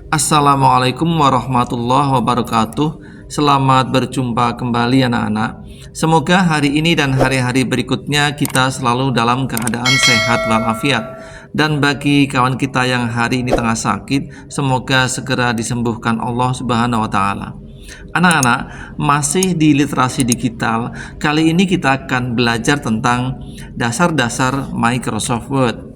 Assalamualaikum warahmatullahi wabarakatuh. Selamat berjumpa kembali anak-anak. Semoga hari ini dan hari-hari berikutnya kita selalu dalam keadaan sehat walafiat. Dan bagi kawan kita yang hari ini tengah sakit, semoga segera disembuhkan Allah Subhanahu wa taala. Anak-anak, masih di literasi digital. Kali ini kita akan belajar tentang dasar-dasar Microsoft Word.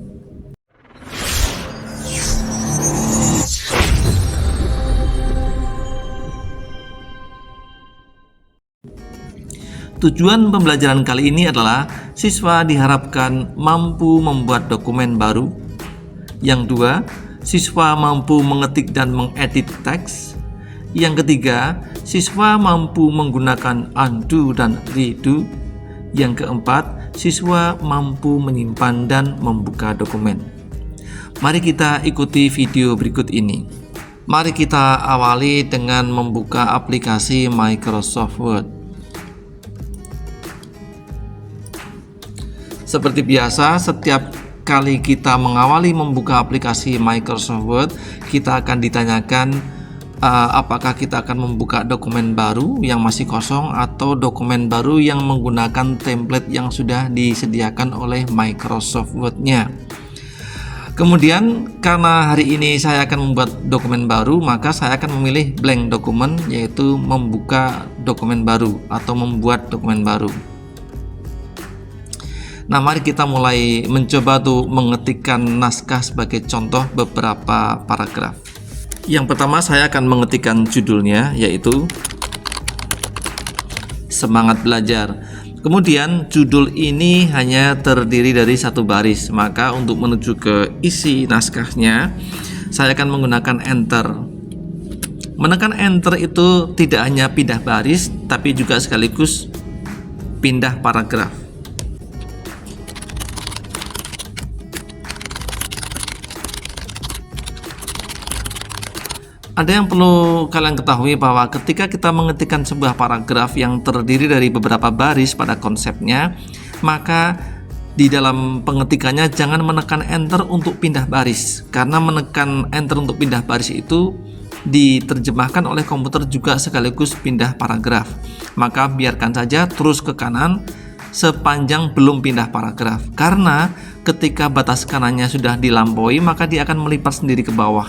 Tujuan pembelajaran kali ini adalah siswa diharapkan mampu membuat dokumen baru. Yang dua, siswa mampu mengetik dan mengedit teks. Yang ketiga, siswa mampu menggunakan undo dan redo. Yang keempat, siswa mampu menyimpan dan membuka dokumen. Mari kita ikuti video berikut ini. Mari kita awali dengan membuka aplikasi Microsoft Word. Seperti biasa, setiap kali kita mengawali membuka aplikasi Microsoft Word, kita akan ditanyakan apakah kita akan membuka dokumen baru yang masih kosong atau dokumen baru yang menggunakan template yang sudah disediakan oleh Microsoft Word-nya. Kemudian karena hari ini saya akan membuat dokumen baru, maka saya akan memilih blank dokumen, yaitu membuka dokumen baru atau membuat dokumen baru. Nah, mari kita mulai mencoba tuh mengetikkan naskah sebagai contoh beberapa paragraf. Yang pertama saya akan mengetikkan judulnya, yaitu Semangat Belajar. Kemudian judul ini hanya terdiri dari satu baris, maka untuk menuju ke isi naskahnya saya akan menggunakan enter. Menekan enter itu tidak hanya pindah baris, tapi juga sekaligus pindah paragraf. Ada yang perlu kalian ketahui bahwa ketika kita mengetikkan sebuah paragraf yang terdiri dari beberapa baris pada konsepnya, maka di dalam pengetikannya jangan menekan enter untuk pindah baris, karena menekan enter untuk pindah baris itu diterjemahkan oleh komputer juga sekaligus pindah paragraf. Maka biarkan saja terus ke kanan sepanjang belum pindah paragraf, karena ketika batas kanannya sudah dilampaui maka dia akan melipat sendiri ke bawah.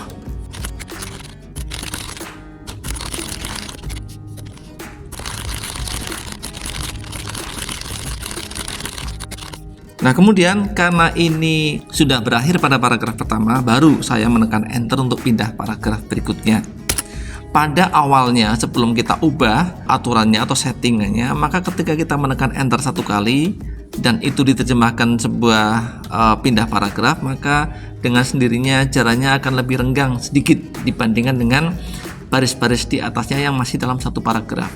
Nah, kemudian karena ini sudah berakhir pada paragraf pertama, baru saya menekan enter untuk pindah paragraf berikutnya. Pada awalnya sebelum kita ubah aturannya atau settingannya, maka ketika kita menekan enter satu kali dan itu diterjemahkan sebuah pindah paragraf, maka dengan sendirinya jaraknya akan lebih renggang sedikit dibandingkan dengan baris-baris di atasnya yang masih dalam satu paragraf.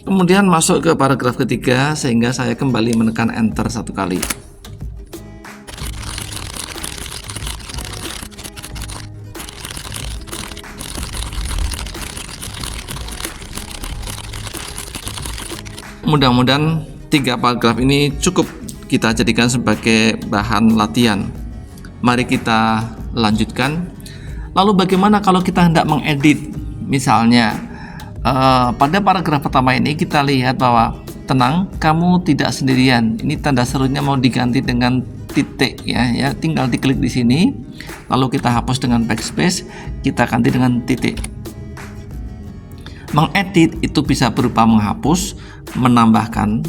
Kemudian masuk ke paragraf ketiga, sehingga saya kembali menekan enter satu kali. Mudah-mudahan 3 paragraf ini cukup kita jadikan sebagai bahan latihan. Mari kita lanjutkan. Lalu bagaimana kalau kita hendak mengedit? Misalnya pada paragraf pertama ini kita lihat bahwa tenang, kamu tidak sendirian. Ini tanda serunya mau diganti dengan titik ya, tinggal diklik di sini, lalu kita hapus dengan backspace, kita ganti dengan titik. Mengedit itu bisa berupa menghapus, menambahkan,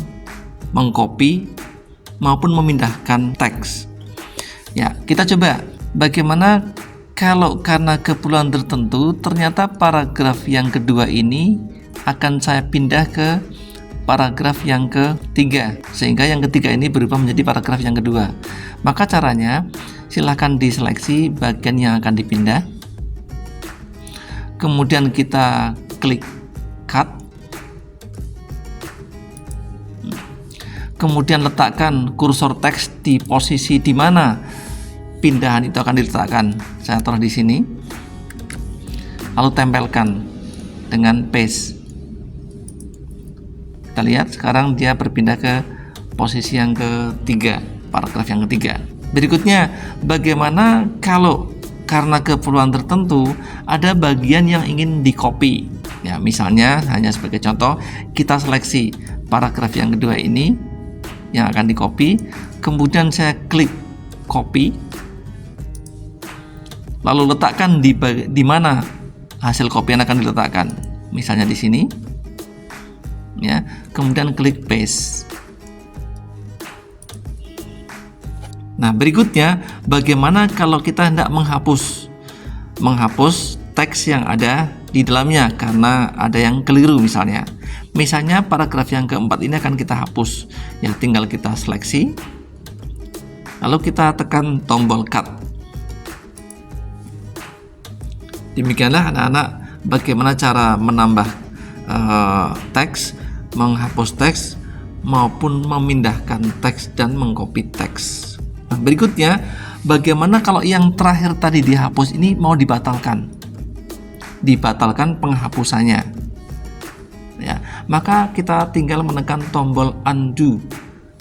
mengcopy maupun memindahkan teks. Ya, kita coba bagaimana kalau karena keperluan tertentu ternyata paragraf yang kedua ini akan saya pindah ke paragraf yang ketiga, sehingga yang ketiga ini berubah menjadi paragraf yang kedua. Maka caranya silahkan diseleksi bagian yang akan dipindah, kemudian kita klik cut, kemudian letakkan kursor teks di posisi di mana pindahan itu akan diletakkan. Saya taruh di sini, lalu tempelkan dengan paste. Kita lihat sekarang dia berpindah ke posisi yang ketiga, paragraf yang ketiga. Berikutnya, bagaimana kalau karena keperluan tertentu ada bagian yang ingin di-copy. Ya, misalnya hanya sebagai contoh, kita seleksi paragraf yang kedua ini yang akan di-copy, kemudian saya klik copy, lalu letakkan di mana hasil copy yang akan diletakkan. Misalnya di sini. Ya, kemudian klik paste. Nah, berikutnya bagaimana kalau kita hendak menghapus teks yang ada di dalamnya karena ada yang keliru misalnya. Misalnya paragraf yang keempat ini akan kita hapus. Ya, tinggal kita seleksi. Lalu kita tekan tombol cut. Demikianlah anak-anak bagaimana cara menambah teks, menghapus teks maupun memindahkan teks dan mengcopy teks. Nah, berikutnya bagaimana kalau yang terakhir tadi dihapus ini mau dibatalkan penghapusannya. Ya, maka kita tinggal menekan tombol undo.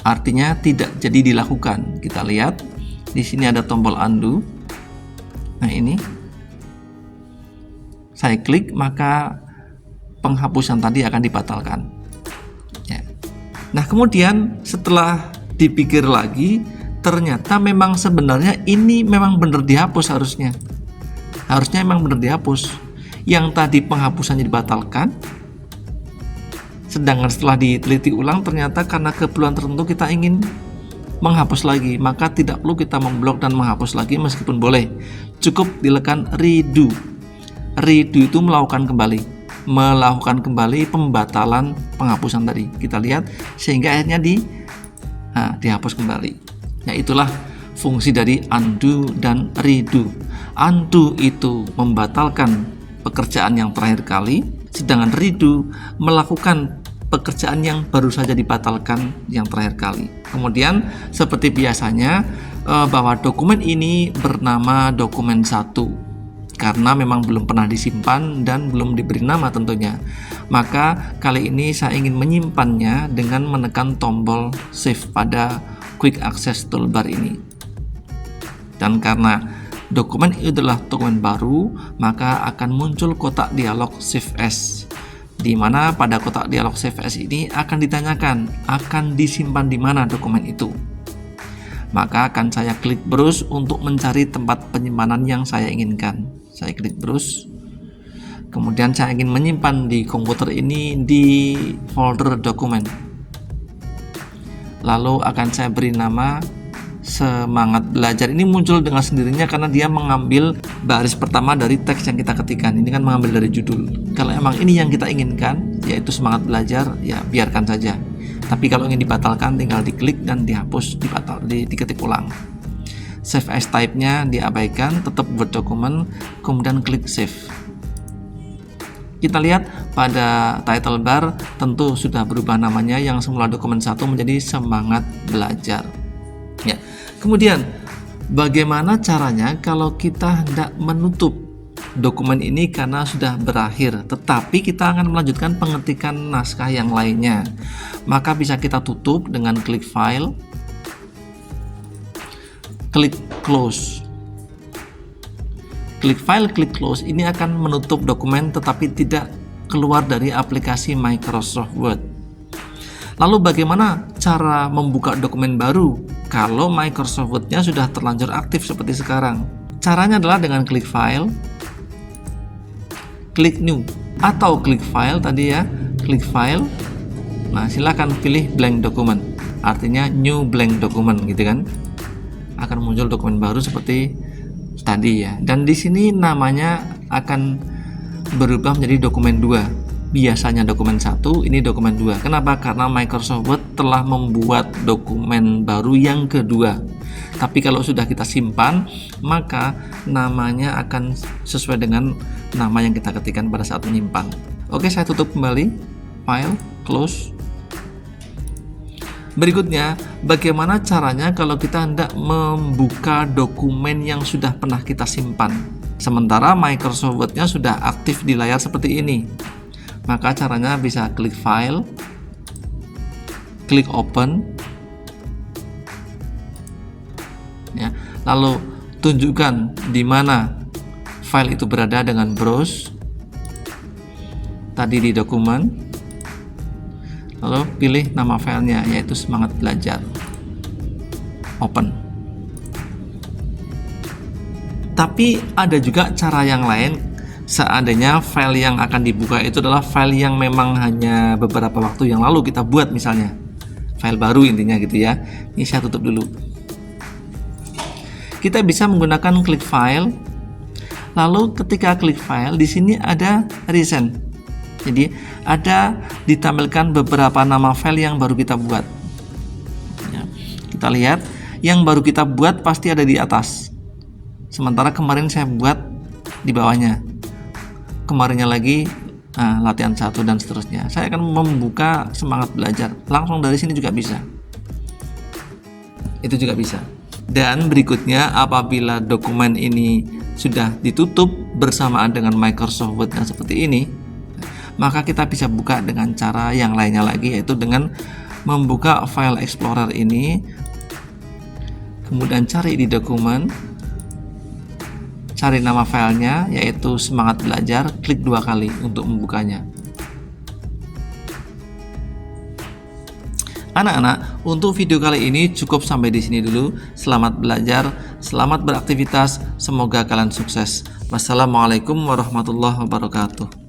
Artinya tidak jadi dilakukan. Kita lihat di sini ada tombol undo. Nah, ini saya klik maka penghapusan tadi akan dibatalkan. Ya. Nah, kemudian setelah dipikir lagi, ternyata memang sebenarnya ini memang benar dihapus harusnya. Harusnya memang benar dihapus. Yang tadi penghapusannya dibatalkan, sedangkan setelah diteliti ulang ternyata karena keperluan tertentu kita ingin menghapus lagi, maka tidak perlu kita memblok dan menghapus lagi meskipun boleh. Cukup dilekan redo. Redo itu melakukan kembali pembatalan penghapusan tadi. Kita lihat sehingga akhirnya dihapus kembali. Ya, itulah fungsi dari undo dan redo. Undo itu membatalkan pekerjaan yang terakhir kali, sedangkan redo melakukan pekerjaan yang baru saja dibatalkan yang terakhir kali. Kemudian seperti biasanya bahwa dokumen ini bernama dokumen 1 karena memang belum pernah disimpan dan belum diberi nama tentunya. Maka kali ini saya ingin menyimpannya dengan menekan tombol save pada quick access toolbar ini. Dan karena dokumen itu adalah dokumen baru, maka akan muncul kotak dialog save as, di mana pada kotak dialog save as ini akan ditanyakan akan disimpan di mana dokumen itu. Maka akan saya klik browse untuk mencari tempat penyimpanan yang saya inginkan. Saya klik browse. Kemudian saya ingin menyimpan di komputer ini di folder dokumen. Lalu akan saya beri nama Semangat Belajar. Ini muncul dengan sendirinya karena dia mengambil baris pertama dari teks yang kita ketikkan. Ini kan mengambil dari judul. Kalau emang ini yang kita inginkan, yaitu Semangat Belajar, ya biarkan saja. Tapi kalau ingin dibatalkan, tinggal diklik dan dihapus, diketik ulang. Save as type-nya diabaikan, tetap Word dokumen, kemudian klik save. Kita lihat pada title bar tentu sudah berubah namanya, yang semula dokumen 1 menjadi Semangat Belajar. Ya. Kemudian bagaimana caranya kalau kita hendak menutup dokumen ini karena sudah berakhir, tetapi kita akan melanjutkan pengetikan naskah yang lainnya? Maka bisa kita tutup dengan klik file, klik close. Klik file, klik close ini akan menutup dokumen tetapi tidak keluar dari aplikasi Microsoft Word. Lalu bagaimana cara membuka dokumen baru kalau Microsoft Word-nya sudah terlanjur aktif seperti sekarang? Caranya adalah dengan klik file, klik new, atau klik file tadi ya, klik file. Nah, silakan pilih blank document, artinya new blank document gitu kan. Akan muncul dokumen baru seperti tadi ya. Dan di sini namanya akan berubah menjadi dokumen 2. Biasanya dokumen 1, ini dokumen 2. Kenapa? Karena Microsoft Word telah membuat dokumen baru yang kedua. Tapi kalau sudah kita simpan, maka namanya akan sesuai dengan nama yang kita ketikkan pada saat menyimpan. Oke, saya tutup kembali. File, close. Berikutnya, bagaimana caranya kalau kita hendak membuka dokumen yang sudah pernah kita simpan, sementara Microsoft Word-nya sudah aktif di layar seperti ini? Maka caranya bisa klik file, klik open ya, lalu tunjukkan di mana file itu berada dengan browse tadi di dokumen, lalu pilih nama filenya yaitu Semangat Belajar, open. Tapi ada juga cara yang lain. Seandainya file yang akan dibuka itu adalah file yang memang hanya beberapa waktu yang lalu kita buat, misalnya file baru intinya gitu ya. Ini saya tutup dulu. Kita bisa menggunakan klik file, lalu ketika klik file di sini ada recent. Jadi ada ditampilkan beberapa nama file yang baru kita buat ya, kita lihat yang baru kita buat pasti ada di atas, sementara kemarin saya buat di bawahnya, kemarinnya lagi latihan 1 dan seterusnya. Saya akan membuka Semangat Belajar langsung dari sini juga bisa, itu juga bisa. Dan berikutnya, apabila dokumen ini sudah ditutup bersamaan dengan Microsoft Word-nya seperti ini, maka kita bisa buka dengan cara yang lainnya lagi, yaitu dengan membuka file explorer ini, kemudian cari di dokumen, cari nama filenya yaitu Semangat Belajar, klik 2 kali untuk membukanya. Anak-anak, untuk video kali ini cukup sampai di sini dulu. Selamat belajar, selamat beraktivitas, semoga kalian sukses. Wassalamualaikum warahmatullahi wabarakatuh.